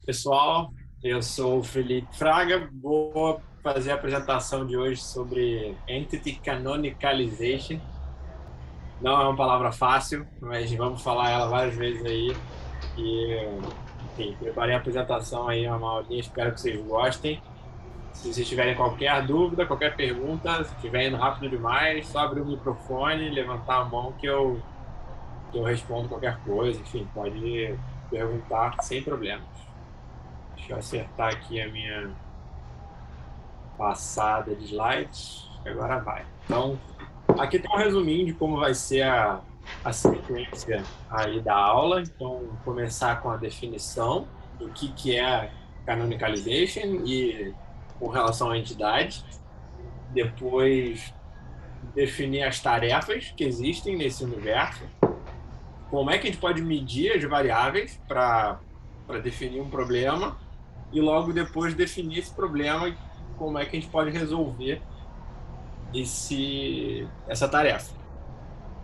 Pessoal, eu sou o Felipe Fraga, vou fazer a apresentação de hoje sobre Entity Canonicalization. Não é uma palavra fácil, mas vamos falar ela várias vezes aí. E, enfim, preparei a apresentação aí, uma aulinha, espero que vocês gostem. Se vocês tiverem qualquer dúvida, qualquer pergunta, se estiver indo rápido demais, só abrir o microfone, levantar a mão que eu respondo qualquer coisa. Enfim, pode perguntar sem problemas. Deixa eu acertar aqui a minha passada de slides. Agora vai. Então, aqui tem um resuminho de como vai ser a sequência aí da aula. Então, começar com a definição do que é canonicalization e com relação à entidade. Depois, definir as tarefas que existem nesse universo. Como é que a gente pode medir as variáveis para definir um problema e logo depois definir esse problema e como é que a gente pode resolver essa tarefa.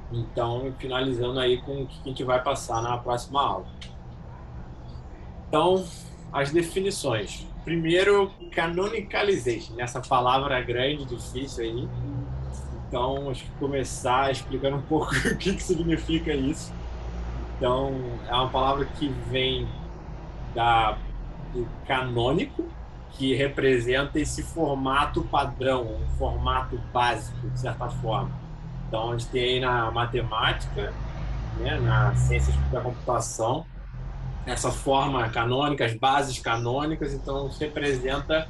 Então, finalizando aí com o que a gente vai passar na próxima aula. Então, as definições. Primeiro, canonicalization, essa palavra grande, difícil aí. Então, acho que começar explicando um pouco o que significa isso. Então, é uma palavra que vem do canônico, que representa esse formato padrão, um formato básico, de certa forma. Então, a gente tem aí na matemática, né, na ciência da computação, essa forma canônica, as bases canônicas, então isso representa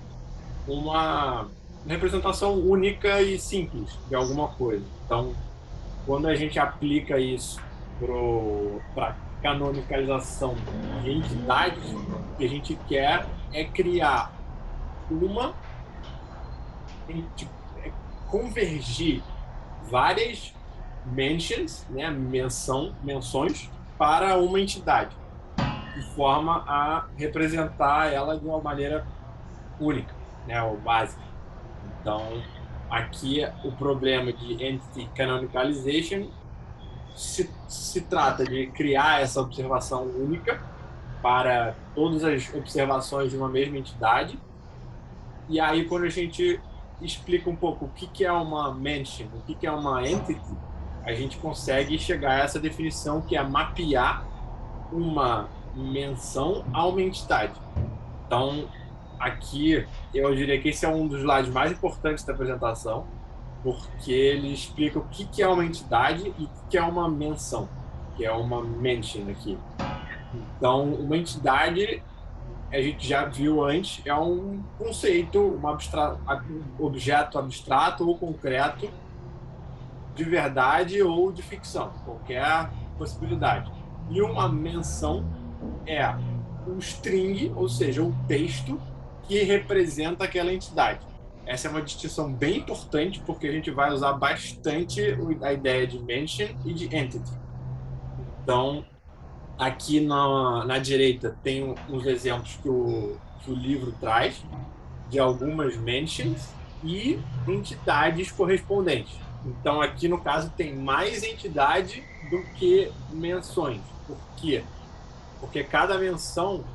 uma representação única e simples de alguma coisa. Então, quando a gente aplica isso para canonicalização de entidades, o que a gente quer é criar uma, convergir várias menções para uma entidade, de forma a representar ela de uma maneira única, né, ou básica. Então, aqui o problema de Entity Canonicalization se trata de criar essa observação única para todas as observações de uma mesma entidade. E aí, quando a gente explica um pouco o que é uma mention, o que é uma entity, a gente consegue chegar a essa definição que é mapear uma menção a uma entidade. Então, aqui, eu diria que esse é um dos slides mais importantes da apresentação, porque ele explica o que é uma entidade e o que é uma menção, que é uma mention aqui. Então, uma entidade, a gente já viu antes, é um conceito, um objeto abstrato ou concreto de verdade ou de ficção, qualquer possibilidade. E uma menção é o string, ou seja, o texto que representa aquela entidade. Essa é uma distinção bem importante porque a gente vai usar bastante a ideia de mention e de entity. Então, aqui na direita tem uns exemplos que o livro traz de algumas mentions e entidades correspondentes. Então, aqui no caso, tem mais entidade do que menções. Por quê? Porque cada menção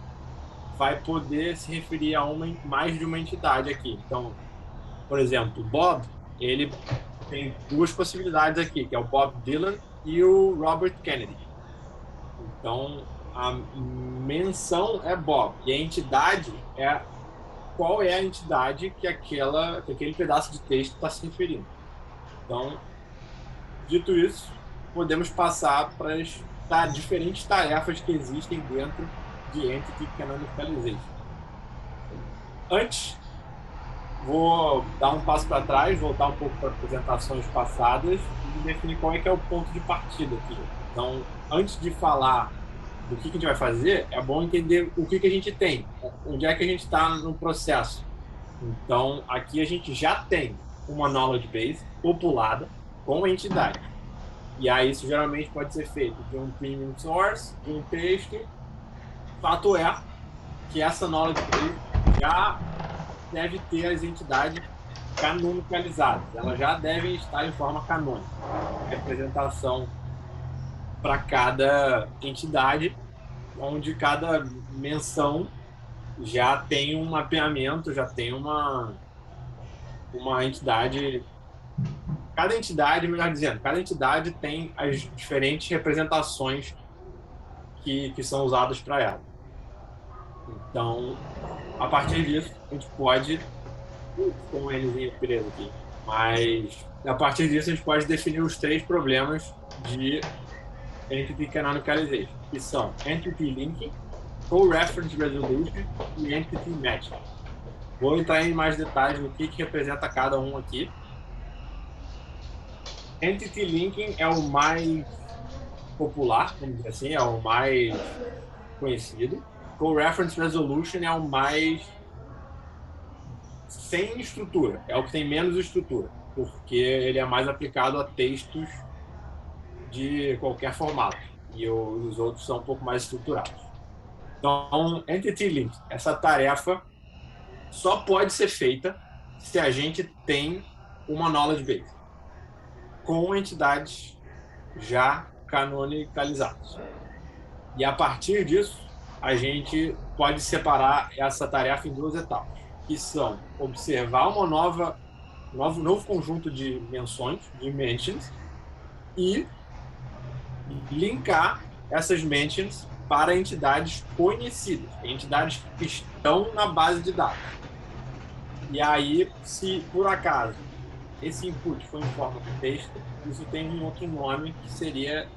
vai poder se referir a mais de uma entidade aqui. Então, por exemplo, Bob, ele tem duas possibilidades aqui, que é o Bob Dylan e o Robert Kennedy. Então, a menção é Bob e a entidade é qual é a entidade que aquele pedaço de texto está se referindo. Então, dito isso, podemos passar para as diferentes tarefas que existem dentro de Entity Canonicalization. Antes, vou dar um passo para trás, voltar um pouco para apresentações passadas e definir qual é que é o ponto de partida aqui. Então, antes de falar do que a gente vai fazer, é bom entender o que a gente tem, onde é que a gente está no processo. Então, aqui a gente já tem uma knowledge base populada com a entidade. E aí isso geralmente pode ser feito de um premium source, de um texto. Fato é que essa knowledge base já deve ter as entidades canonicalizadas. Elas já devem estar em forma canônica. Representação para cada entidade, onde cada menção já tem um mapeamento, já tem uma entidade. Cada entidade, melhor dizendo, cada entidade tem as diferentes representações que são usadas para ela. Então, a partir disso, a gente pode. Com um Nzinho preso aqui. Mas, a partir disso, a gente pode definir os 3 problemas de Entity Canonicalization, que são Entity Linking, Co-Reference Resolution e Entity Matching. Vou entrar em mais detalhes do que representa cada um aqui. Entity Linking é o mais popular, vamos dizer assim, é o mais conhecido. Co-Reference Resolution é o mais sem estrutura, é o que tem menos estrutura, porque ele é mais aplicado a textos de qualquer formato, e os outros são um pouco mais estruturados. Então, Entity Link, essa tarefa só pode ser feita se a gente tem uma knowledge base com entidades já canonicalizadas. E a partir disso, a gente pode separar essa tarefa em 2 etapas, que são observar uma novo conjunto de menções, de mentions, e linkar essas mentions para entidades conhecidas, entidades que estão na base de dados. E aí, se por acaso esse input for em forma de texto, isso tem um outro nome que seria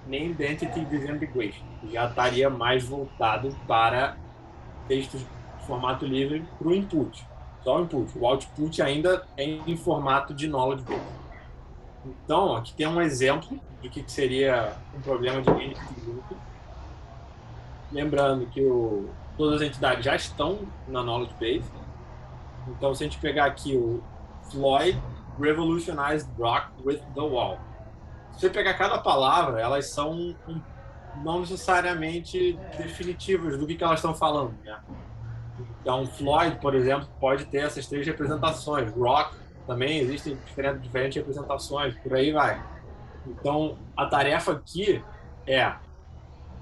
Named Entity Disambiguation, que já estaria mais voltado para textos de formato livre para o input, só o input. O output ainda é em formato de knowledge base. Então, aqui tem um exemplo de que seria um problema de entity linking. Lembrando que todas as entidades já estão na knowledge base. Então, se a gente pegar aqui o Floyd revolutionized rock with the wall. Se você pegar cada palavra, elas são não necessariamente definitivas do que elas estão falando, né? Então, Floyd, por exemplo, pode ter essas 3 representações. Rock também existem diferentes representações, por aí vai. Então, a tarefa aqui é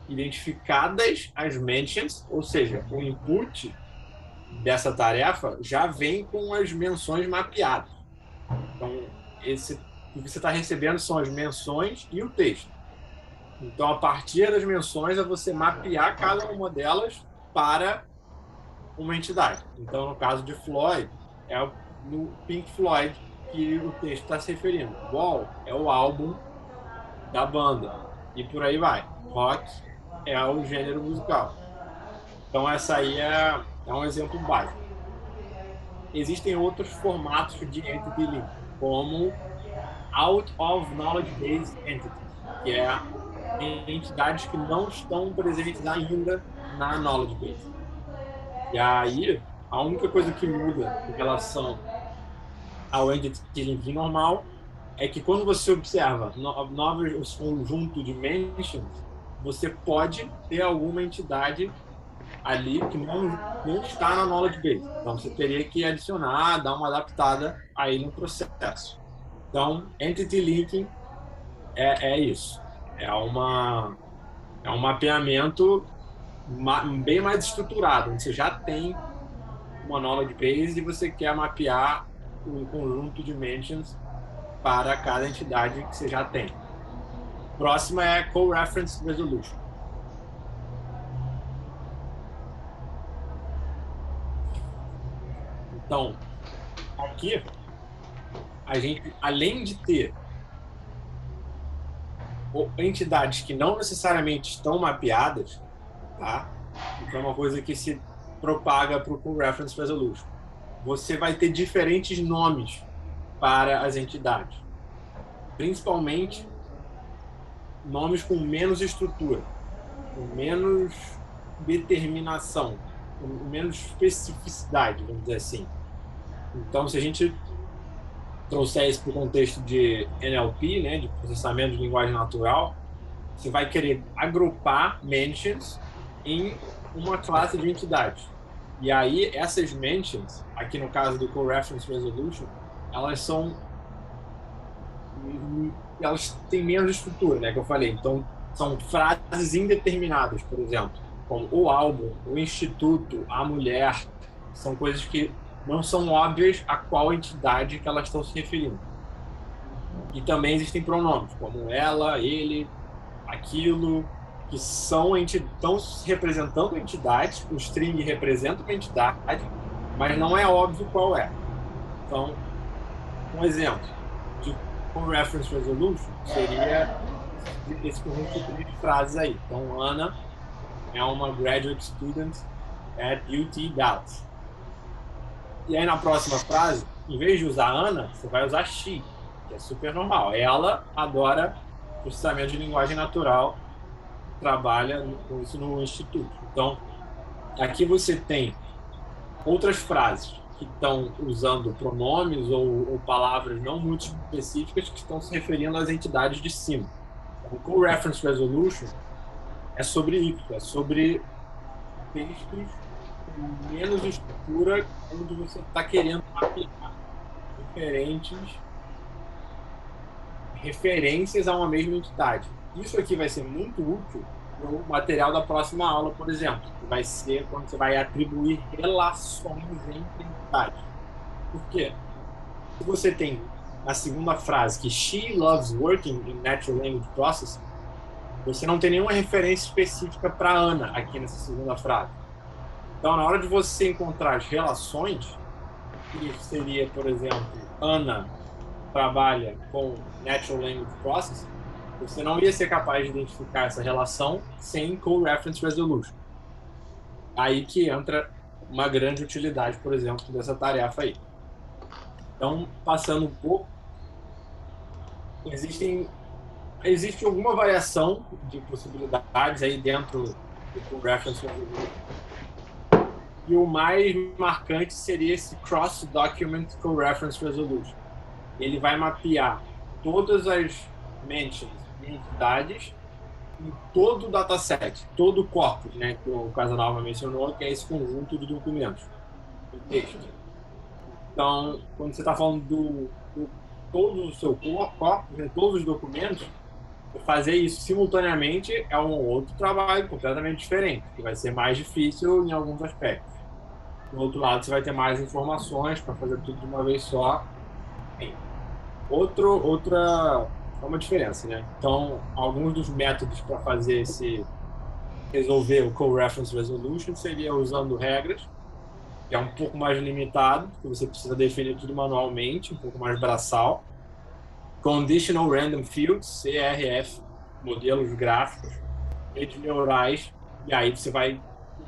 identificadas as mentions, ou seja, o input dessa tarefa já vem com as menções mapeadas. Então, o que você está recebendo são as menções e o texto. Então, a partir das menções, é você mapear cada uma delas para uma entidade. Então, no caso de Floyd, é no Pink Floyd que o texto está se referindo. Wall é o álbum da banda. E por aí vai. Rock é o gênero musical. Então, essa aí é um exemplo básico. Existem outros formatos de entity link, como out of knowledge base entities, que é entidades que não estão presentes ainda na knowledge base. E aí, a única coisa que muda em relação ao entity link normal é que quando você observa novos conjunto de mentions, você pode ter alguma entidade ali que não está na knowledge base. Então, você teria que adicionar, dar uma adaptada aí no processo. Então, entity linking é isso. É um mapeamento bem mais estruturado. Você já tem uma knowledge base e você quer mapear um conjunto de mentions para cada entidade que você já tem. Próxima é Co-Reference Resolution. Então, aqui, a gente, além de ter entidades que não necessariamente estão mapeadas, tá? Isso é uma coisa que se propaga para o Co-Reference Resolution. Você vai ter diferentes nomes para as entidades, principalmente nomes com menos estrutura, com menos determinação, com menos especificidade, vamos dizer assim. Então, se a gente trouxer isso para o contexto de NLP, né, de processamento de linguagem natural, você vai querer agrupar mentions em uma classe de entidades. E aí, essas mentions, aqui no caso do Co-Reference Resolution, elas têm menos estrutura, né, que eu falei. Então, são frases indeterminadas, por exemplo. como o álbum, o instituto, a mulher, são coisas que não são óbvias a qual entidade que elas estão se referindo. E também existem pronomes, como ela, ele, aquilo, que estão representando entidades, o string representa uma entidade, mas não é óbvio qual é. Então, um exemplo de co-reference resolution seria esse conjunto de três frases aí. Então, Ana é uma graduate student at UT Dallas. E aí, na próxima frase, em vez de usar Ana, você vai usar she, que é super normal. Ela adora processamento de linguagem natural, trabalha com isso no instituto. Então, aqui você tem outras frases que estão usando pronomes ou palavras não muito específicas que estão se referindo às entidades de cima. Então, o co-reference resolution é sobre isso, é sobre textos com menos estrutura, onde você está querendo mapear referências a uma mesma entidade. Isso aqui vai ser muito útil no material da próxima aula, por exemplo, que vai ser quando você vai atribuir relações entre entidades. Por quê? Se você tem na segunda frase que she loves working in natural language processing, você não tem nenhuma referência específica para Ana aqui nessa segunda frase. Então, na hora de você encontrar as relações, que seria, por exemplo, Ana trabalha com Natural Language Processing, você não ia ser capaz de identificar essa relação sem Co-Reference Resolution. Aí que entra uma grande utilidade, por exemplo, dessa tarefa aí. Então, passando um pouco, existe alguma variação de possibilidades aí dentro do Co-Reference Resolution. E o mais marcante seria esse Cross-Document Co-Reference Resolution. Ele vai mapear todas as mentions de entidades em todo o dataset, todo o corpus, né, que o Casanova mencionou, que é esse conjunto de documentos, de texto. Então, quando você está falando do todo o seu corpus, né, todos os documentos, fazer isso simultaneamente é um outro trabalho completamente diferente, que vai ser mais difícil em alguns aspectos. Do outro lado, você vai ter mais informações para fazer tudo de uma vez só. Outra é uma diferença, né? Então, alguns dos métodos para fazer resolver o co-reference resolution seria usando regras, que é um pouco mais limitado, porque você precisa definir tudo manualmente, um pouco mais braçal. Conditional Random Fields, CRF, modelos gráficos, redes neurais, e aí você vai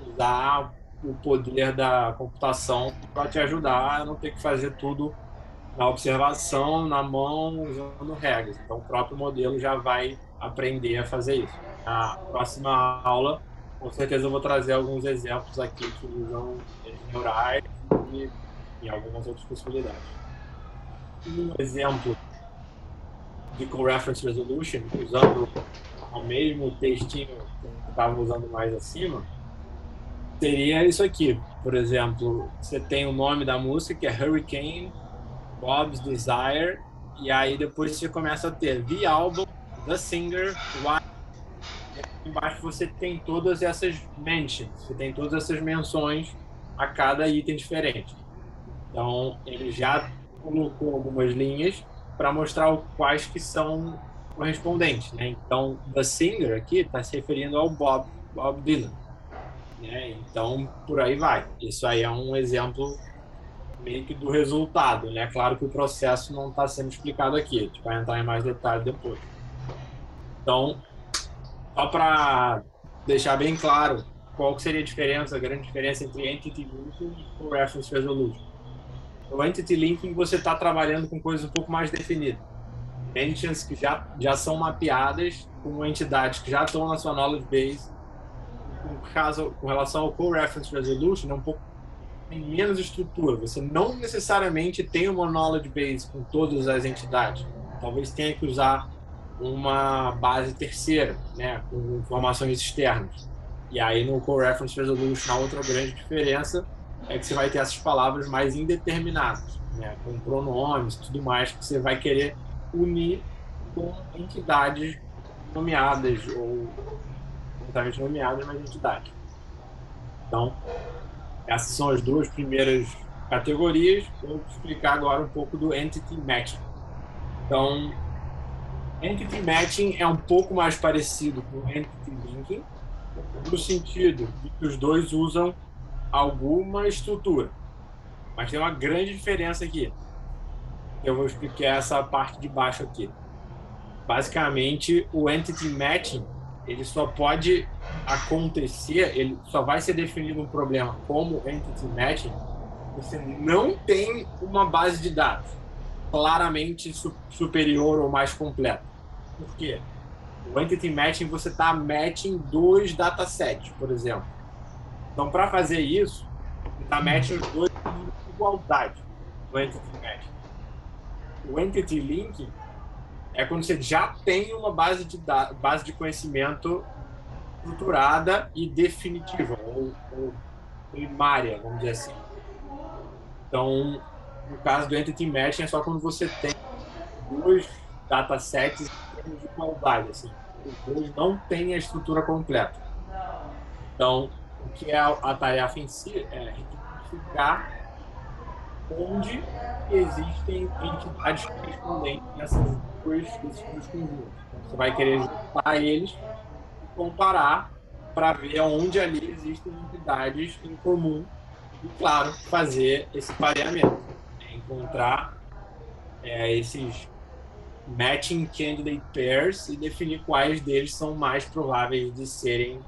usar o poder da computação para te ajudar a não ter que fazer tudo na observação, na mão, usando regras. Então, o próprio modelo já vai aprender a fazer isso. Na próxima aula, com certeza, eu vou trazer alguns exemplos aqui que usam redes neurais e algumas outras possibilidades. Um exemplo de co-reference resolution, usando o mesmo textinho que eu estava usando mais acima, seria isso aqui. Por exemplo, você tem o nome da música, que é Hurricane, Bob's Desire, e aí depois você começa a ter The Album, The Singer, Why. Embaixo você tem todas essas mentions, você tem todas essas menções a cada item diferente. Então, ele já colocou algumas linhas para mostrar quais que são correspondentes, né? Então, The Singer aqui está se referindo ao Bob Dylan, né? Então, por aí vai. Isso aí é um exemplo meio que do resultado, né? Claro que o processo não está sendo explicado aqui, a gente vai entrar em mais detalhes depois. Então, só para deixar bem claro qual que seria a diferença, a grande diferença entre Entity Linking e Reference Resolution. No Entity Linking, você está trabalhando com coisas um pouco mais definidas. Mentions que já são mapeadas com entidades que já estão na sua knowledge base. Com relação ao Co-Reference Resolution, é um pouco tem menos estrutura. Você não necessariamente tem uma knowledge base com todas as entidades. Talvez tenha que usar uma base terceira, né, com informações externas. E aí no Co-Reference Resolution, a outra grande diferença é que você vai ter essas palavras mais indeterminadas, né, com pronomes e tudo mais, que você vai querer unir com entidades nomeadas ou completamente nomeadas, mas entidades. Então, essas são as duas primeiras categorias. Eu vou explicar agora um pouco do Entity Matching. Então, Entity Matching é um pouco mais parecido com Entity Linking, no sentido de que os dois usam alguma estrutura. Mas tem uma grande diferença aqui. Eu vou explicar essa parte de baixo aqui. Basicamente, o Entity Matching, ele só pode acontecer, ele só vai ser definido um problema como Entity Matching, você não tem uma base de dados claramente superior ou mais completa. Por quê? O Entity Matching, você está matching dois datasets, por exemplo. Então, para fazer isso, você está matching os dois em igualdade no Entity Matching. O Entity Linking é quando você já tem uma base de conhecimento estruturada e definitiva, ou primária, vamos dizer assim. Então, no caso do Entity Matching, é só quando você tem dois datasets em termos de igualdade. Assim. Os dois não têm a estrutura completa. Então, o que é a tarefa em si é identificar onde existem entidades correspondentes desses dois conjuntos. Então, você vai querer juntar eles e comparar para ver onde ali existem entidades em comum e, claro, fazer esse pareamento, né? Encontrar esses matching candidate pairs e definir quais deles são mais prováveis de serem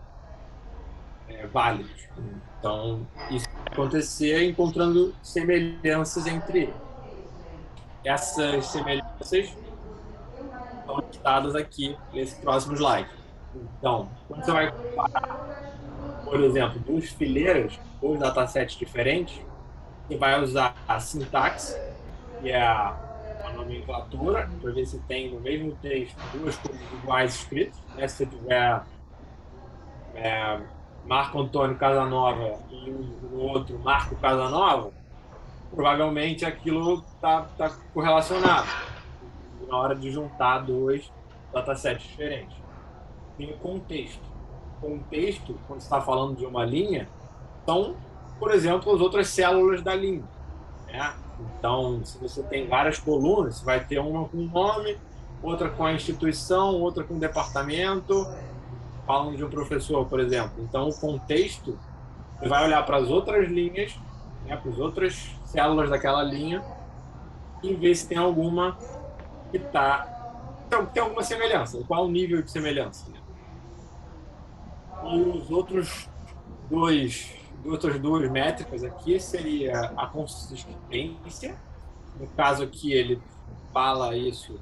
válidos. Então, isso vai acontecer encontrando semelhanças entre eles. Essas semelhanças estão listadas aqui nesse próximo slide. Então, quando você vai comparar, por exemplo, duas fileiras, dois datasets diferentes, você vai usar a sintaxe, que é a nomenclatura, para ver se tem no mesmo texto duas coisas iguais escritas. Né? Se você tiver Marco Antônio Casanova e no outro Marco Casanova, provavelmente aquilo tá correlacionado na hora de juntar dois datasets diferentes. Tem o contexto. Contexto, quando você está falando de uma linha, são, por exemplo, as outras células da linha. Né? Então, se você tem várias colunas, você vai ter uma com nome, outra com a instituição, outra com o departamento, falando de um professor, por exemplo. Então, o contexto, você vai olhar para as outras linhas, né, para as outras células daquela linha, e ver se tem alguma que tem alguma semelhança, qual o nível de semelhança. Né? E os outras duas métricas aqui seria a consistência. No caso aqui, ele fala isso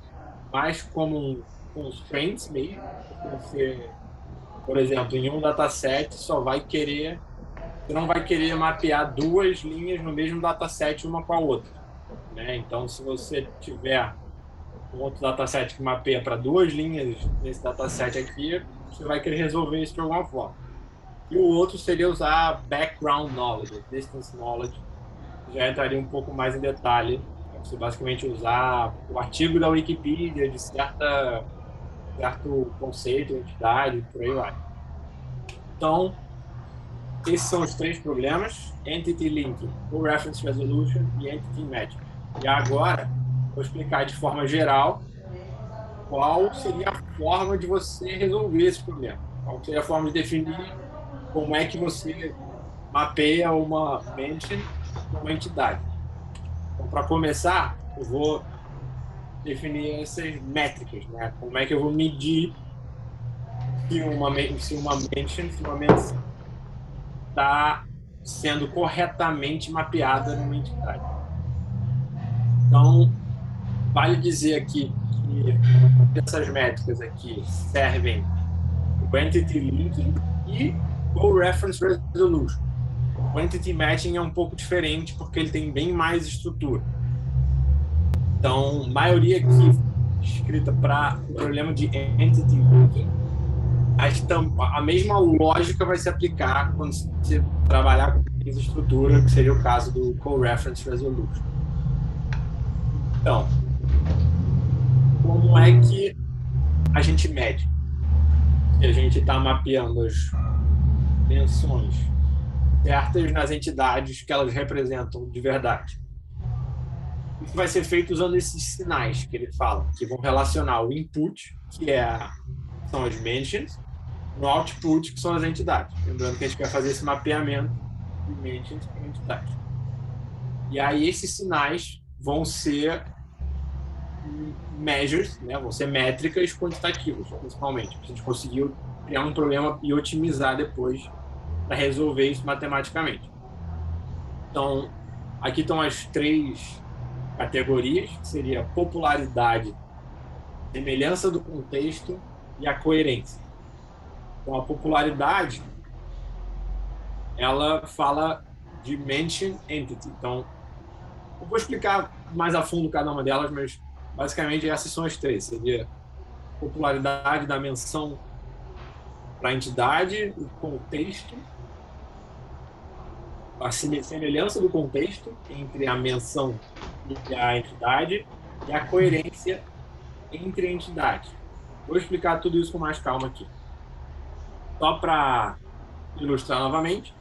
mais como um constraints mesmo, porque você, por exemplo, em um dataset você não vai querer mapear duas linhas no mesmo dataset uma com a outra, né? Então, se você tiver um outro dataset que mapeia para duas linhas nesse dataset aqui, você vai querer resolver isso de alguma forma. E o outro seria usar background knowledge, distance knowledge, que já entraria um pouco mais em detalhe. É você basicamente usar o artigo da Wikipedia de certo conceito, entidade, por aí vai. Então, esses são os três problemas: Entity Linking, Co-Reference Resolution e Entity Matching. E agora, vou explicar de forma geral qual seria a forma de você resolver esse problema. Qual seria a forma de definir como é que você mapeia uma mention com uma entidade. Então, para começar, eu vou definir essas métricas, né? Como é que eu vou medir se uma mention está sendo corretamente mapeada numa entidade. Então, vale dizer aqui que essas métricas aqui servem o Entity Linking e o Reference Resolution. O Entity Matching é um pouco diferente porque ele tem bem mais estrutura. Então, a maioria aqui escrita para o problema de Entity Linking, a mesma lógica vai se aplicar quando você trabalhar com estrutura, que seria o caso do Co-Reference Resolution. Então, como é que a gente mede? Se a gente está mapeando as menções certas nas entidades que elas representam de verdade. Isso vai ser feito usando esses sinais que ele fala, que vão relacionar o input, são as mentions, no output, que são as entidades. Lembrando que a gente quer fazer esse mapeamento de mentions para entidades. E aí esses sinais vão ser measures, né? Vão ser métricas quantitativas, principalmente. A gente conseguiu criar um problema e otimizar depois para resolver isso matematicamente. Então, aqui estão as 3 categorias, que seria popularidade, semelhança do contexto e a coerência. Então, a popularidade, ela fala de mention entity. Então, eu vou explicar mais a fundo cada uma delas, mas basicamente essas são as 3. Seria a popularidade da menção para a entidade, o contexto, a semelhança do contexto entre a menção e a entidade e a coerência entre entidades. Vou explicar tudo isso com mais calma aqui. Só para ilustrar novamente,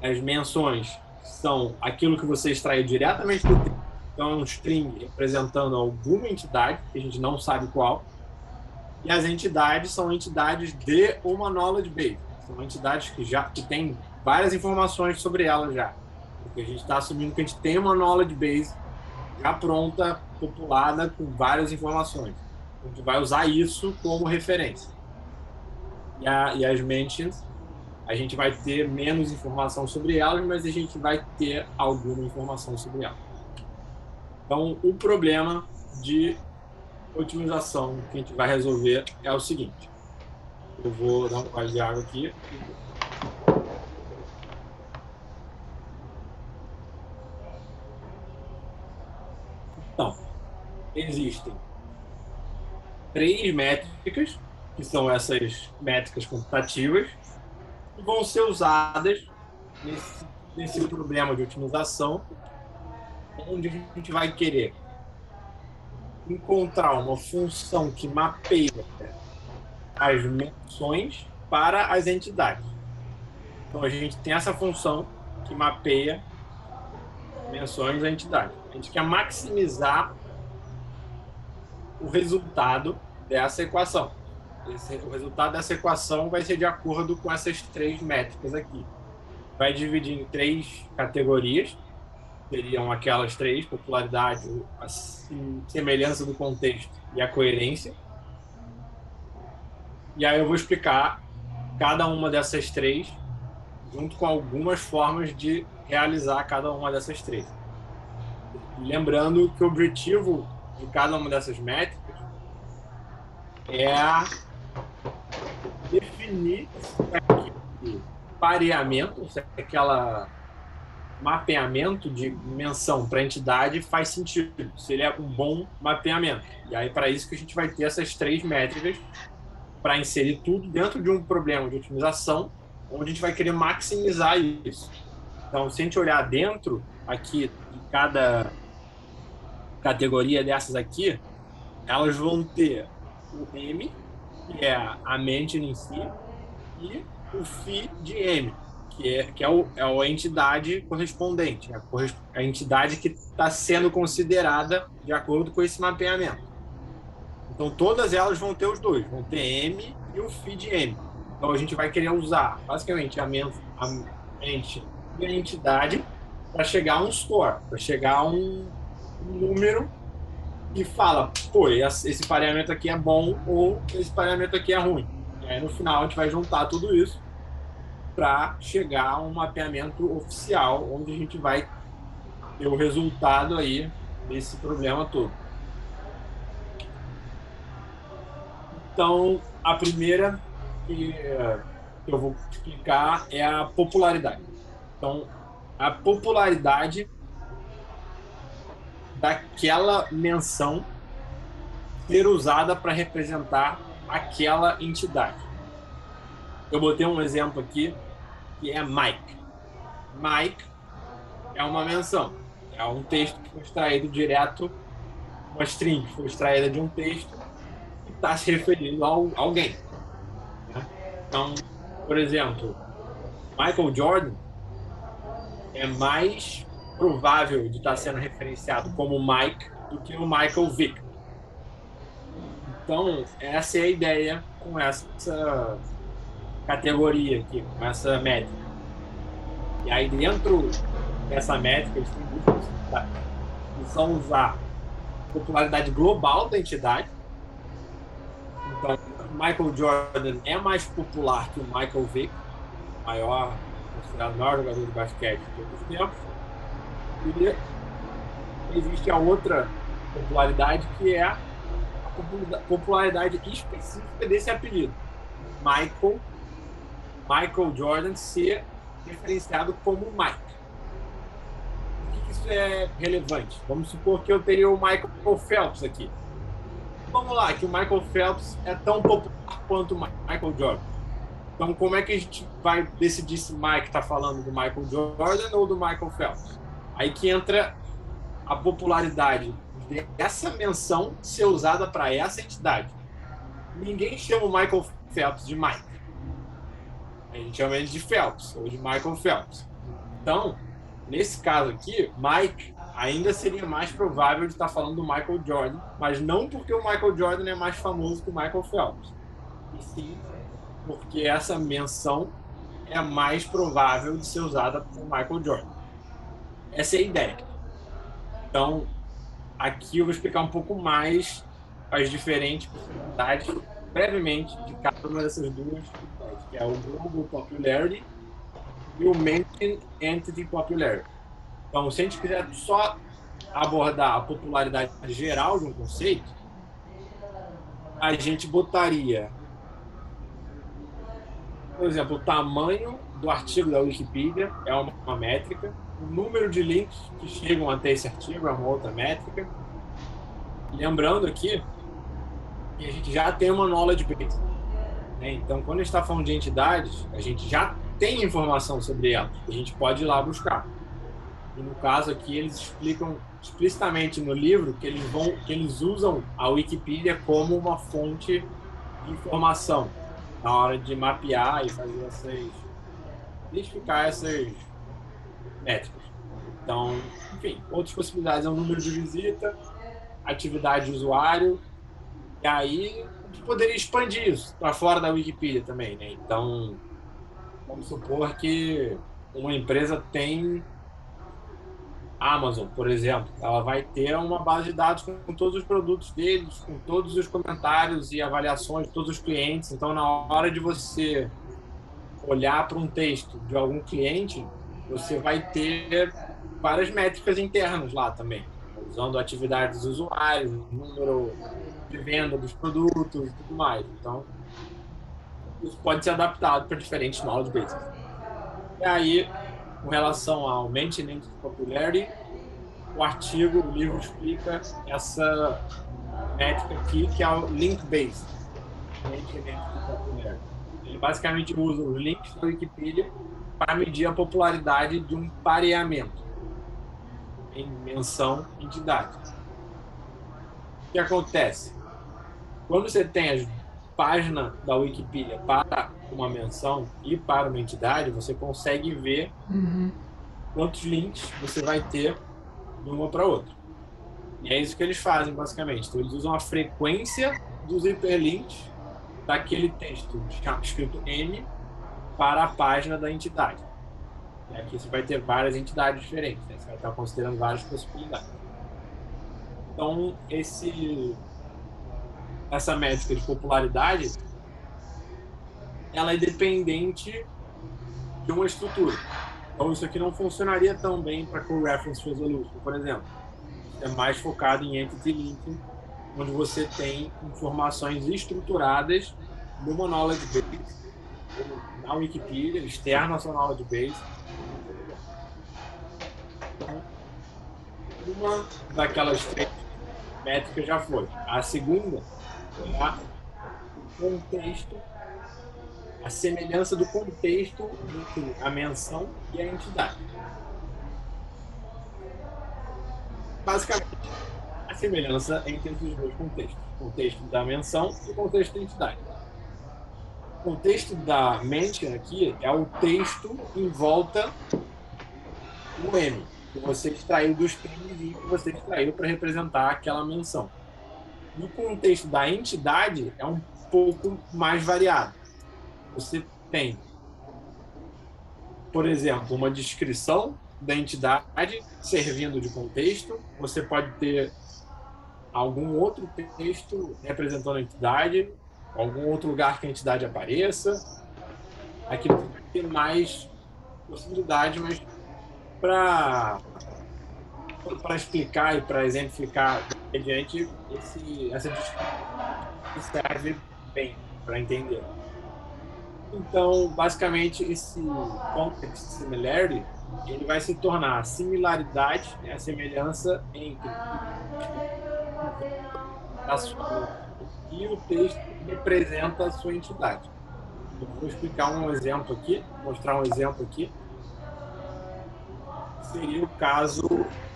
as menções são aquilo que você extrai diretamente do texto. Então, é um string representando alguma entidade, que a gente não sabe qual. E as entidades são entidades de uma knowledge base. São entidades que têm várias informações sobre elas já. Porque a gente está assumindo que a gente tem uma knowledge base já pronta, populada, com várias informações. A gente vai usar isso como referência. E as mentions, a gente vai ter menos informação sobre elas, mas a gente vai ter alguma informação sobre elas. Então, o problema de otimização que a gente vai resolver é o seguinte. Eu vou dar um gole de água aqui. Então, existem 3 métricas, que são essas métricas quantitativas, que vão ser usadas nesse problema de otimização, onde a gente vai querer encontrar uma função que mapeia as menções para as entidades. Então, a gente tem essa função que mapeia menções à entidade. A gente quer maximizar o resultado dessa equação. O resultado dessa equação vai ser de acordo com essas 3 métricas aqui. Vai dividir em 3 categorias, seriam aquelas 3, popularidade, a semelhança do contexto e a coerência. E aí eu vou explicar cada uma dessas 3, junto com algumas formas de realizar cada uma dessas 3. Lembrando que o objetivo de cada uma dessas métricas é definir se aquele pareamento, se aquela mapeamento de menção para entidade faz sentido, se ele é um bom mapeamento. E aí, para isso que a gente vai ter essas 3 métricas para inserir tudo dentro de um problema de otimização, onde a gente vai querer maximizar isso. Então, se a gente olhar dentro aqui de cada categoria dessas aqui, elas vão ter o M, que é a mention em si, e o phi de M, que é a entidade correspondente, a entidade que está sendo considerada de acordo com esse mapeamento. Então, todas elas vão ter os dois, vão ter M e o phi de M. Então, a gente vai querer usar, basicamente, a mente e a entidade para chegar a um score, para chegar a um número que fala, pô, esse pareamento aqui é bom ou esse pareamento aqui é ruim. E aí, no final, a gente vai juntar tudo isso para chegar a um mapeamento oficial, onde a gente vai ter o resultado aí desse problema todo. Então, a primeira que eu vou explicar é a popularidade. Então, a popularidade daquela menção ser usada para representar aquela entidade. Eu botei um exemplo aqui, que é Mike. Mike é uma menção, é um texto que foi extraído direto, uma string que foi extraída de um texto que está se referindo a alguém. Né? Então, por exemplo, Michael Jordan é mais provável de estar sendo referenciado como Mike do que o Michael Vick. Então, essa é a ideia com essa categoria aqui, com essa métrica. E aí, dentro dessa métrica, eles têm duas possibilidades. Eles vão usar a popularidade global da entidade. Então, Michael Jordan é mais popular que o Michael Vick, considerado o maior jogador de basquete de todos os tempos. E existe a outra popularidade, que é a popularidade específica desse apelido. Michael Jordan ser referenciado como Mike. Por que isso é relevante? Vamos supor que eu teria o Michael Phelps aqui. Vamos lá, que o Michael Phelps é tão popular quanto o Michael Jordan. Então, como é que a gente vai decidir se Mike está falando do Michael Jordan ou do Michael Phelps? Aí que entra a popularidade dessa menção ser usada para essa entidade. Ninguém chama o Michael Phelps de Mike. A gente chama ele de Phelps, ou de Michael Phelps. Então, nesse caso aqui, Mike ainda seria mais provável de estar falando do Michael Jordan, mas não porque o Michael Jordan é mais famoso que o Michael Phelps, e sim porque essa menção é mais provável de ser usada por Michael Jordan. Essa é a ideia. Então, aqui eu vou explicar um pouco mais as diferentes possibilidades, brevemente, de cada uma dessas duas possibilidades, que é o Global Popularity e o Mentioned Entity Popularity. Então, se a gente quiser só abordar a popularidade geral de um conceito, a gente botaria, por exemplo, o tamanho do artigo da Wikipedia é uma métrica, o número de links que chegam até esse artigo é uma outra métrica. Lembrando aqui que a gente já tem uma knowledge base, né? Então, quando a gente está falando de entidades, a gente já tem informação sobre elas, a gente pode ir lá buscar. E no caso aqui, eles explicam explicitamente no livro que eles usam a Wikipedia como uma fonte de informação na hora de mapear e fazer identificar essas métricas. Então, enfim, outras possibilidades é o número de visita, atividade de usuário, e aí a gente poderia expandir isso para fora da Wikipedia também, né? Então, vamos supor que uma empresa tem Amazon, por exemplo, ela vai ter uma base de dados com todos os produtos deles, com todos os comentários e avaliações de todos os clientes. Então, na hora de você olhar para um texto de algum cliente, você vai ter várias métricas internas lá também, usando a atividade dos usuários, número de venda dos produtos e tudo mais. Então, isso pode ser adaptado para diferentes knowledge bases. E aí, com relação ao Maintenance Popularity, o livro explica essa métrica aqui, que é o Link Based. Ele basicamente usa os links da Wikipedia para medir a popularidade de um pareamento em menção entidade. O que acontece? Quando você tem a página da Wikipedia para uma menção e para uma entidade, você consegue ver quantos links você vai ter de uma para outra. E é isso que eles fazem, basicamente. Então, eles usam a frequência dos hiperlinks daquele texto escrito N para a página da entidade. E aqui você vai ter várias entidades diferentes, né? Você vai estar considerando várias possibilidades. Então, essa métrica de popularidade, ela é dependente de uma estrutura. Então, isso aqui não funcionaria tão bem para Co-Reference Resolution, por exemplo. É mais focado em Entity Linking, onde você tem informações estruturadas numa knowledge base, na Wikipedia, externa à sua knowledge base. Uma daquelas três métricas já foi. A segunda é o contexto, a semelhança do contexto entre a menção e a entidade. Basicamente, a semelhança entre esses dois contextos. O contexto da menção e o contexto da entidade. contexto da mention aqui é o texto em volta do M, que você extraiu do string que você extraiu para representar aquela menção. E o contexto da entidade é um pouco mais variado. Você tem, por exemplo, uma descrição da entidade servindo de contexto. Você pode ter algum outro texto representando a entidade, algum outro lugar que a entidade apareça. Aqui você vai ter mais possibilidades, mas para explicar e para exemplificar adiante, essa descrição serve bem para entender. Então, basicamente, esse context similarity ele vai se tornar a similaridade, né, a semelhança entre a sua menção e o texto que representa a sua entidade. Eu vou explicar um exemplo aqui, mostrar um exemplo aqui. Seria o caso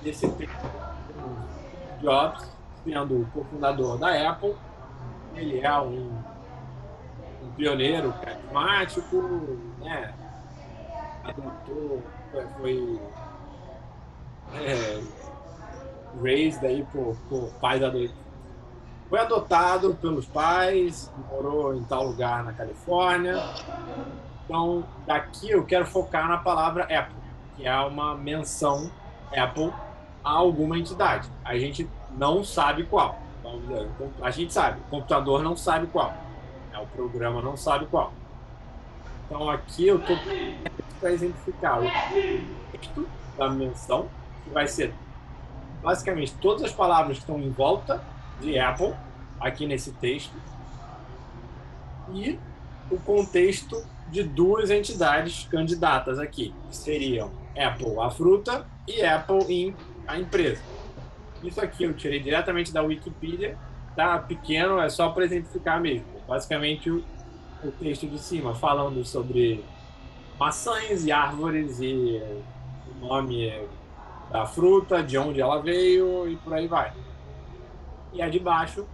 desse texto com Steve Jobs, sendo o cofundador da Apple. Ele é um pioneiro carismático, né? Adotou, foi raised aí por pais adotivos. Foi adotado pelos pais, morou em tal lugar na Califórnia. Então, daqui eu quero focar na palavra Apple, que é uma menção Apple a alguma entidade. A gente não sabe qual. Vamos dizer, a gente sabe, o computador não sabe qual. O programa não sabe qual. Então, aqui eu estou para exemplificar o texto da menção, que vai ser basicamente todas as palavras que estão em volta de Apple, aqui nesse texto, e o contexto de duas entidades candidatas aqui, que seriam Apple, a fruta, e Apple Inc., a empresa. Isso aqui eu tirei diretamente da Wikipedia, tá pequeno, é só para exemplificar mesmo. Basicamente, o texto de cima falando sobre maçãs e árvores e o nome da fruta, de onde ela veio e por aí vai. E a de baixo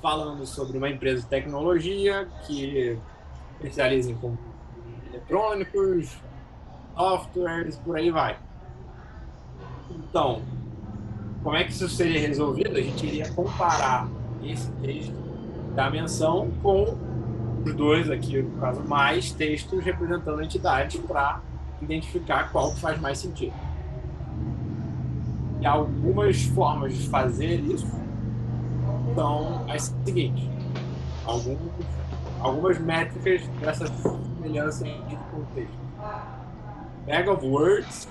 falando sobre uma empresa de tecnologia que especializa em eletrônicos, softwares, por aí vai. Então, como é que isso seria resolvido? A gente iria comparar esse texto da menção com os dois aqui, no caso, mais textos representando entidades para identificar qual que faz mais sentido. E algumas formas de fazer isso são as seguintes. Algumas métricas dessa semelhança entre contextos. Bag of words,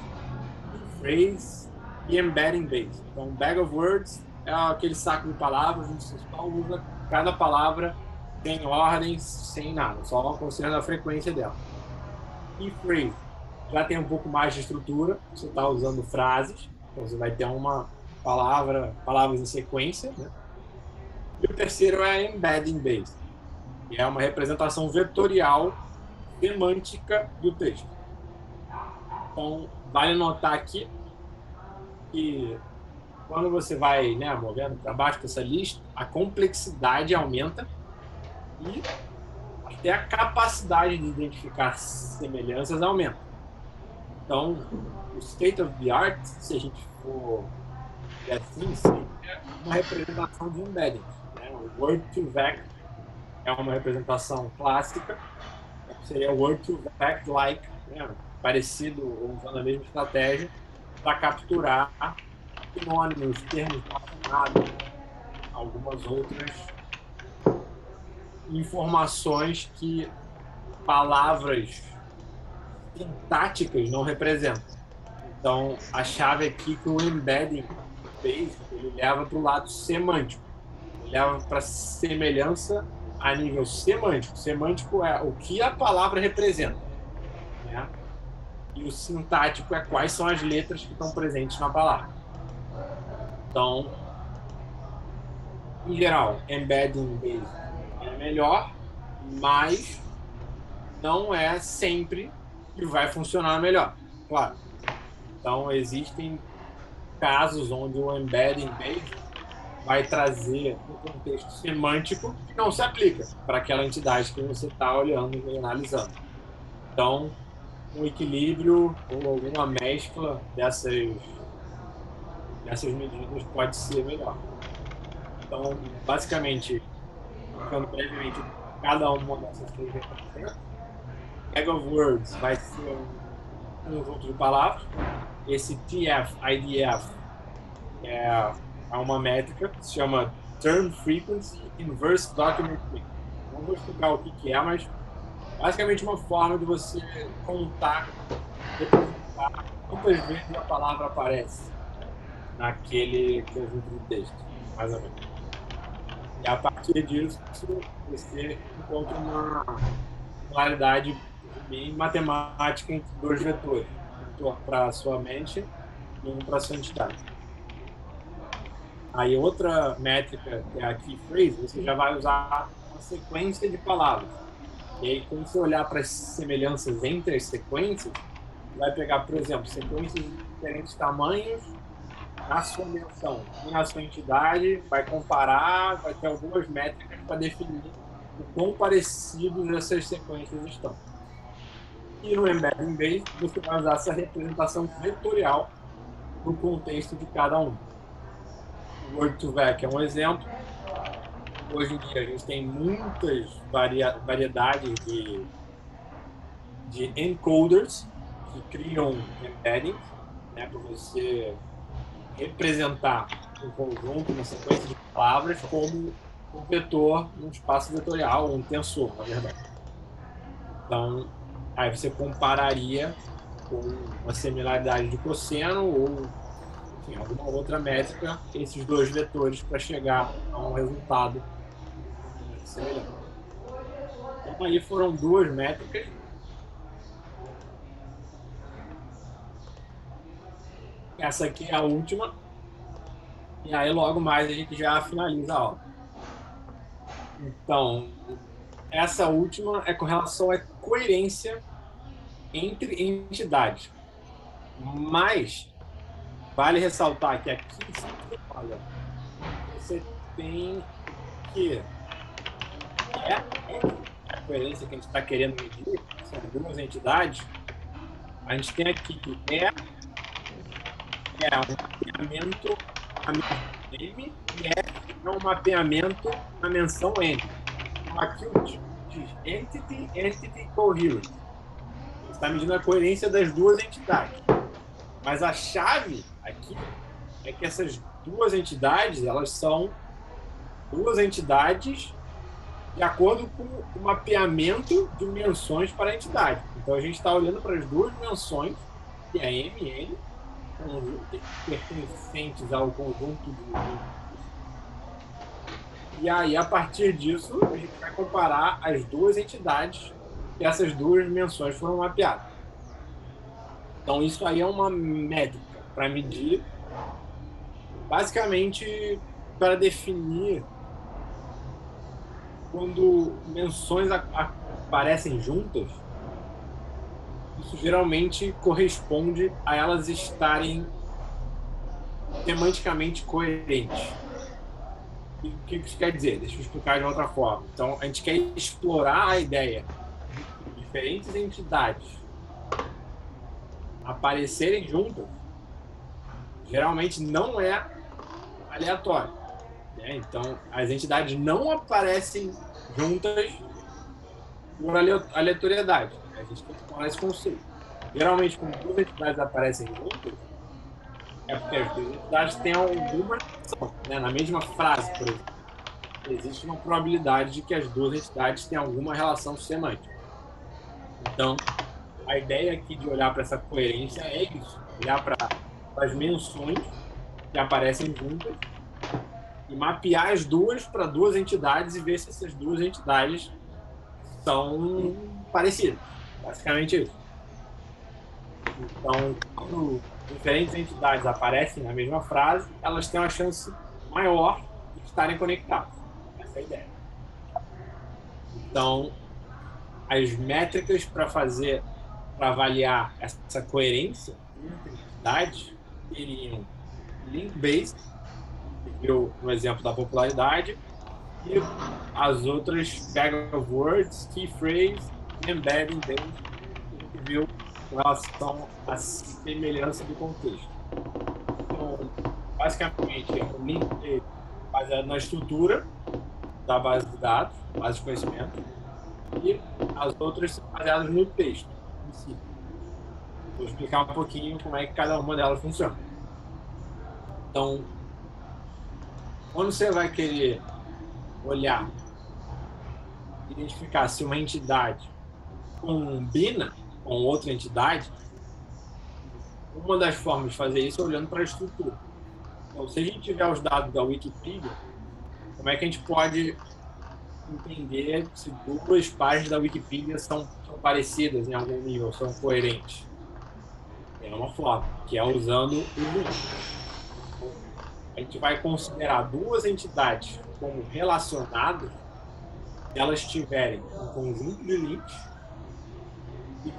phrase e embedding base. Então, bag of words é aquele saco de palavras onde você só usa cada palavra sem ordem, sem nada, só considerando a frequência dela. E phrase já tem um pouco mais de estrutura, você está usando frases, então você vai ter uma palavras em sequência, né? E o terceiro é embedding base, que é uma representação vetorial semântica do texto. Então, vale notar aqui que quando você vai, né, movendo para baixo com essa lista, a complexidade aumenta e até a capacidade de identificar semelhanças aumenta. Então, o state of the art, se a gente for assim, seria uma representação de embedding. Né? O Word2Vec é uma representação clássica, seria Word2Vec-like, né? Parecido, usando a mesma estratégia, para capturar sinônimos, termos relacionados, algumas outras informações que palavras sintáticas não representam. Então, a chave aqui é que o embedding base ele leva para o lado semântico, ele leva para semelhança a nível semântico. Semântico é o que a palavra representa, né? E o sintático é quais são as letras que estão presentes na palavra. Então, em geral, embedding base é melhor, mas não é sempre que vai funcionar melhor, claro. Então, existem casos onde o embedding base vai trazer um contexto semântico que não se aplica para aquela entidade que você está olhando e analisando. Então, um equilíbrio ou alguma mescla dessas medidas pode ser melhor. Então, basicamente, ficando brevemente, cada uma dessas três representa. Tag of Words vai ser um conjunto de palavras. Esse TF, IDF, é uma métrica que se chama Term Frequency Inverse Document Frequency. Não vou explicar o que é, mas basicamente uma forma de você contar, representar quantas vezes a palavra aparece naquele conjunto de texto, mais ou menos. E a partir disso, você encontra uma similaridade bem matemática entre dois vetores, um para a sua mente e um para a sua entidade. Aí outra métrica, que é a key phrase, você já vai usar uma sequência de palavras. E aí, quando você olhar para as semelhanças entre as sequências, vai pegar, por exemplo, sequências de diferentes tamanhos na sua menção e na sua entidade, vai comparar, vai ter algumas métricas para definir o quão parecidos essas sequências estão. E no Embedding Base, você vai usar essa representação vetorial no contexto de cada um. O Word2Vec é um exemplo. Hoje em dia, a gente tem muitas variedades de encoders que criam embeddings, né, para você representar um conjunto, uma sequência de palavras como um vetor, um espaço vetorial, um tensor, na verdade. Então, aí você compararia com uma similaridade de cosseno ou, enfim, alguma outra métrica esses dois vetores para chegar a um resultado semelhante. Então, aí foram duas métricas. Essa aqui é a última. E aí, logo mais, a gente já finaliza a aula. Então, essa última é com relação à coerência entre entidades. Mas vale ressaltar que aqui, olha, você tem que a coerência que a gente está querendo medir, são duas entidades. A gente tem aqui que um mapeamento na menção M e F é um mapeamento na menção N. Então, aqui o tipo diz Entity Coherence. Ele está medindo a coerência das duas entidades. Mas a chave aqui é que essas duas entidades, elas são duas entidades de acordo com o mapeamento de menções para a entidade. Então, a gente está olhando para as duas menções, que é M e N, pertencentes ao conjunto de... E aí, a partir disso, a gente vai comparar as duas entidades que essas duas dimensões foram mapeadas. Então, isso aí é uma métrica para medir, basicamente, para definir quando menções aparecem juntas, isso geralmente corresponde a elas estarem semanticamente coerentes. E o que isso quer dizer? Deixa eu explicar de outra forma. Então, a gente quer explorar a ideia de diferentes entidades aparecerem juntas, geralmente não é aleatório, né? Então, as entidades não aparecem juntas por aleatoriedade. A gente tem que explorar esse conceito. Geralmente, quando duas entidades aparecem juntas, é porque as duas entidades têm alguma relação, né? Na mesma frase, por exemplo. Existe uma probabilidade de que as duas entidades tenham alguma relação semântica. Então, a ideia aqui de olhar para essa coerência é isso: olhar para as menções que aparecem juntas e mapear as duas para duas entidades e ver se essas duas entidades são parecidas. Basicamente isso. Então, quando diferentes entidades aparecem na mesma frase, elas têm uma chance maior de estarem conectadas. Essa é a ideia. Então, as métricas para avaliar essa coerência entre entidades seriam link-based, viu no exemplo da popularidade, e as outras bag of words, key phrase, embedding base, que a gente viu com relação à semelhança do contexto. Então, basicamente, é um link baseado na estrutura da base de dados, base de conhecimento, e as outras são baseadas no texto em si. Vou explicar um pouquinho como é que cada uma delas funciona. Então, quando você vai querer olhar, identificar se uma entidade combina com outra entidade, uma das formas de fazer isso é olhando para a estrutura. Então, se a gente tiver os dados da Wikipedia, como é que a gente pode entender se duas páginas da Wikipedia são parecidas em algum nível, são coerentes? É uma forma, que é usando os links. A gente vai considerar duas entidades como relacionadas se elas tiverem um conjunto de links e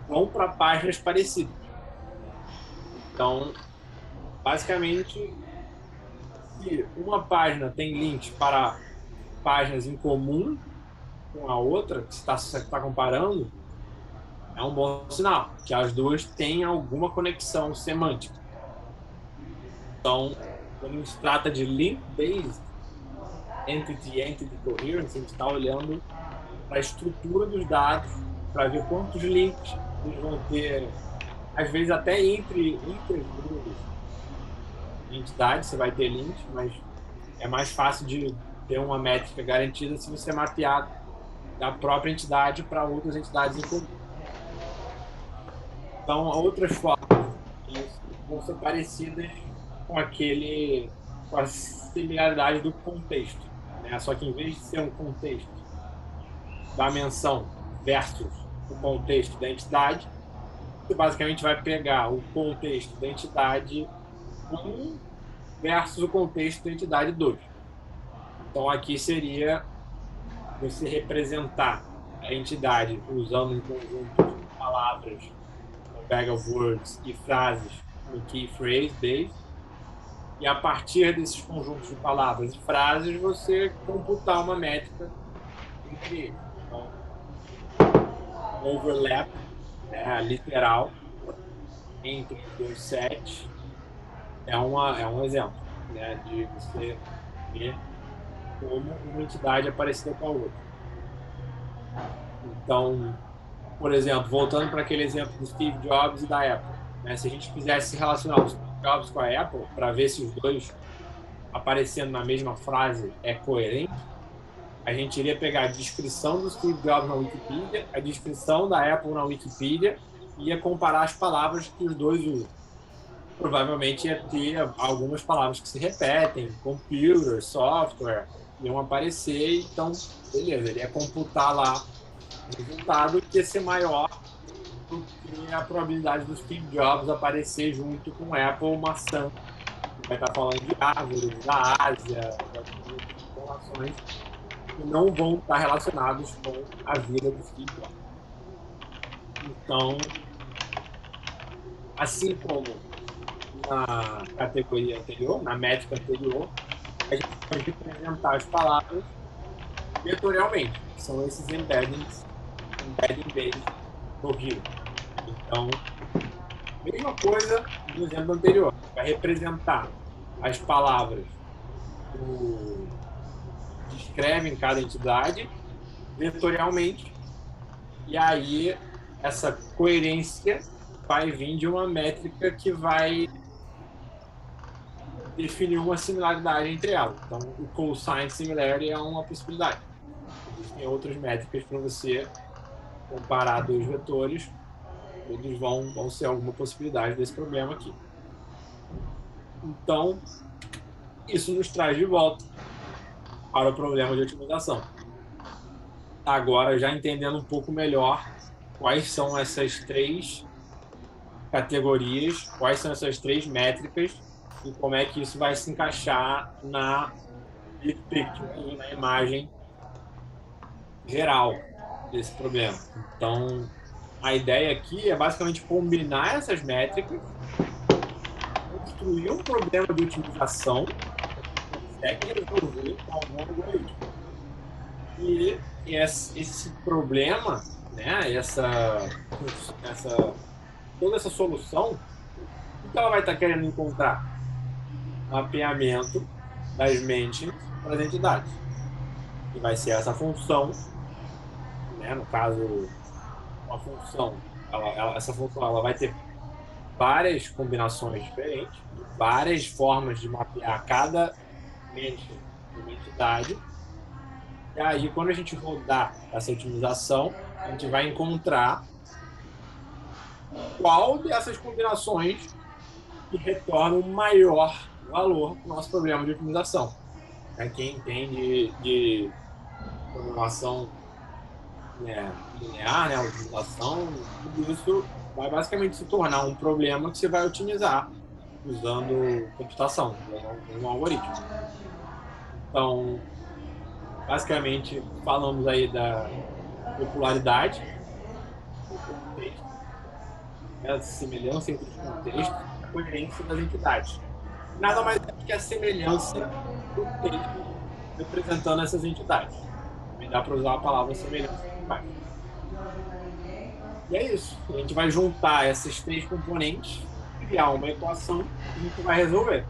vão para páginas parecidas. Então, basicamente, se uma página tem links para páginas em comum com a outra, que você está comparando, é um bom sinal, que as duas têm alguma conexão semântica. Então, quando se trata de link-based entity coherence, a gente está olhando para a estrutura dos dados, para ver quantos links eles vão ter, às vezes até entre as duas entidades, você vai ter links, mas é mais fácil de ter uma métrica garantida se você mapear da própria entidade para outras entidades em comum. Então, outras formas vão ser parecidas com com a similaridade do contexto, né? Só que em vez de ser um contexto da menção versus o contexto da entidade, você basicamente vai pegar o contexto da entidade 1 versus o contexto da entidade 2. Então, aqui seria você representar a entidade usando um conjunto de palavras, bag of words e frases no key phrase base, e a partir desses conjuntos de palavras e frases você computar uma métrica entre eles. Então, overlap, né, literal, entre os dois sets é um exemplo, né, de você ver como uma entidade é parecida com a outra. Então, por exemplo, voltando para aquele exemplo do Steve Jobs e da Apple, né, se a gente quisesse relacionar o Steve Jobs com a Apple para ver se os dois aparecendo na mesma frase é coerente, a gente iria pegar a descrição do Steve Jobs na Wikipedia, a descrição da Apple na Wikipedia e ia comparar as palavras que os dois usam. Provavelmente ia ter algumas palavras que se repetem, computer, software, iam aparecer, então, beleza, ele ia computar lá o resultado que ia ser maior do que a probabilidade do Steve Jobs aparecer junto com Apple maçã, que vai estar falando de árvores, da Ásia, de algumas outras informações que não vão estar relacionados com a vida do Steve Jobs. Então, assim como na categoria anterior, na métrica anterior, a gente pode representar as palavras vetorialmente, que são esses embeddings, embedding based coherence. Então, mesma coisa do exemplo anterior, vai representar as palavras que descrevem cada entidade vetorialmente, e aí essa coerência vai vir de uma métrica que vai definir uma similaridade entre elas. Então, o cosine similarity é uma possibilidade. Existem outras métricas para você comparar dois vetores, todos vão ser alguma possibilidade desse problema aqui. Então, isso nos traz de volta para o problema de otimização. Agora, já entendendo um pouco melhor quais são essas três categorias, quais são essas três métricas e como é que isso vai se encaixar na big picture, na imagem geral desse problema. Então, a ideia aqui é basicamente combinar essas métricas, construir um problema de otimização consegue resolver com algum algoritmo. E esse problema, né, toda essa solução, o que ela vai estar querendo encontrar? Mapeamento das mentes para as entidades. E vai ser essa função, né, no caso, uma função, essa função ela vai ter várias combinações diferentes, várias formas de mapear cada mente de uma entidade. E aí, quando a gente rodar essa otimização, a gente vai encontrar qual dessas combinações que retorna o maior valor para o nosso problema de otimização. Quem entende de programação, né, linear, né, otimização, tudo isso vai basicamente se tornar um problema que você vai otimizar usando computação, usando um algoritmo. Então, basicamente, falamos aí da popularidade, do contexto, né, a semelhança entre os contextos e a coerência das entidades. Nada mais é que a semelhança do texto representando essas entidades. Também dá para usar a palavra semelhança aqui embaixo. E é isso. A gente vai juntar esses três componentes, criar uma equação que a gente vai resolver.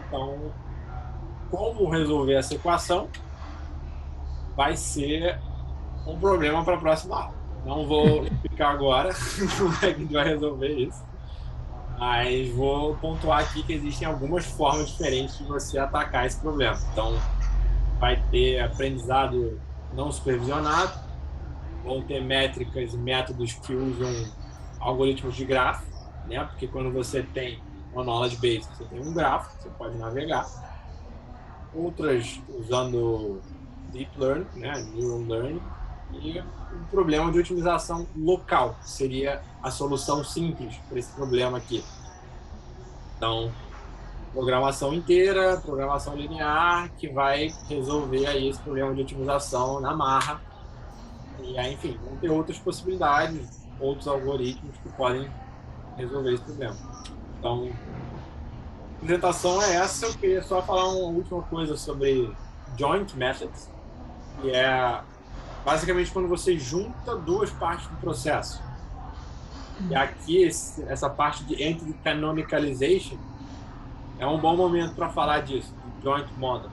Então, como resolver essa equação vai ser um problema para a próxima aula. Não vou explicar agora como é que a gente vai resolver isso, mas vou pontuar aqui que existem algumas formas diferentes de você atacar esse problema. Então, vai ter aprendizado não supervisionado, vão ter métricas e métodos que usam algoritmos de grafo, né? Porque quando você tem uma knowledge base, você tem um grafo, você pode navegar. Outras usando deep learning, né? Neural learning, e um problema de otimização local, que seria a solução simples para esse problema aqui. Então, programação inteira, programação linear, que vai resolver aí esse problema de otimização na marra. E aí, enfim, vão ter outras possibilidades, outros algoritmos que podem resolver esse problema. Então, a apresentação é essa. Eu queria só falar uma última coisa sobre joint methods, que é basicamente quando você junta duas partes do processo. E aqui, essa parte de entity canonicalization é um bom momento para falar disso, de joint model,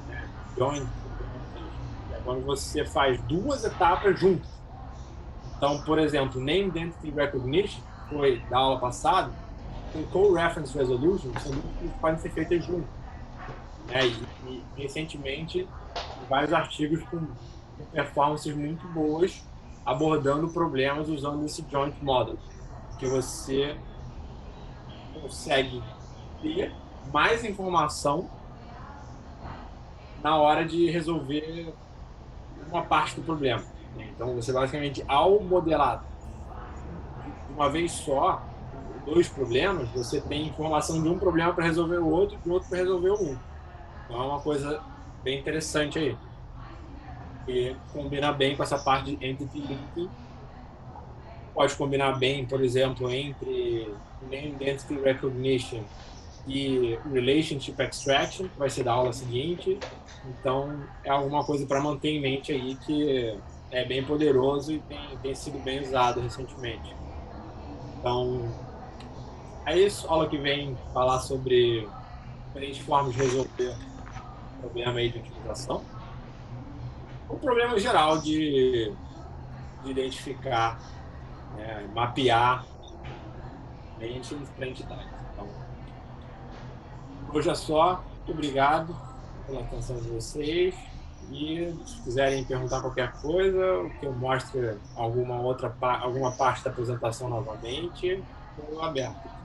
né? Joint implementation. É quando você faz duas etapas juntas. Então, por exemplo, Named Entity Recognition, que foi da aula passada, com Co-Reference Resolution, são duas coisas que podem ser feitas juntas. Né? E recentemente, vários artigos com performances muito boas abordando problemas usando esse joint model, que você consegue ter mais informação na hora de resolver uma parte do problema. Né? Então, você basicamente, ao modelar de uma vez só dois problemas, você tem informação de um problema para resolver o outro e de outro para resolver o um. Então, é uma coisa bem interessante aí. E combina bem com essa parte de entity linking. Pode combinar bem, por exemplo, entre Named Entity Recognition e Relationship Extraction, que vai ser da aula seguinte. Então, é alguma coisa para manter em mente aí que é bem poderoso e tem sido bem usado recentemente. Então, é isso. Aula que vem falar sobre diferentes formas de resolver o problema aí de otimização. O problema geral de identificar, né, mapear mentes para entidades. Então, hoje é só. Muito obrigado pela atenção de vocês. E se quiserem perguntar qualquer coisa, o que eu mostre alguma parte da apresentação novamente, estou aberto.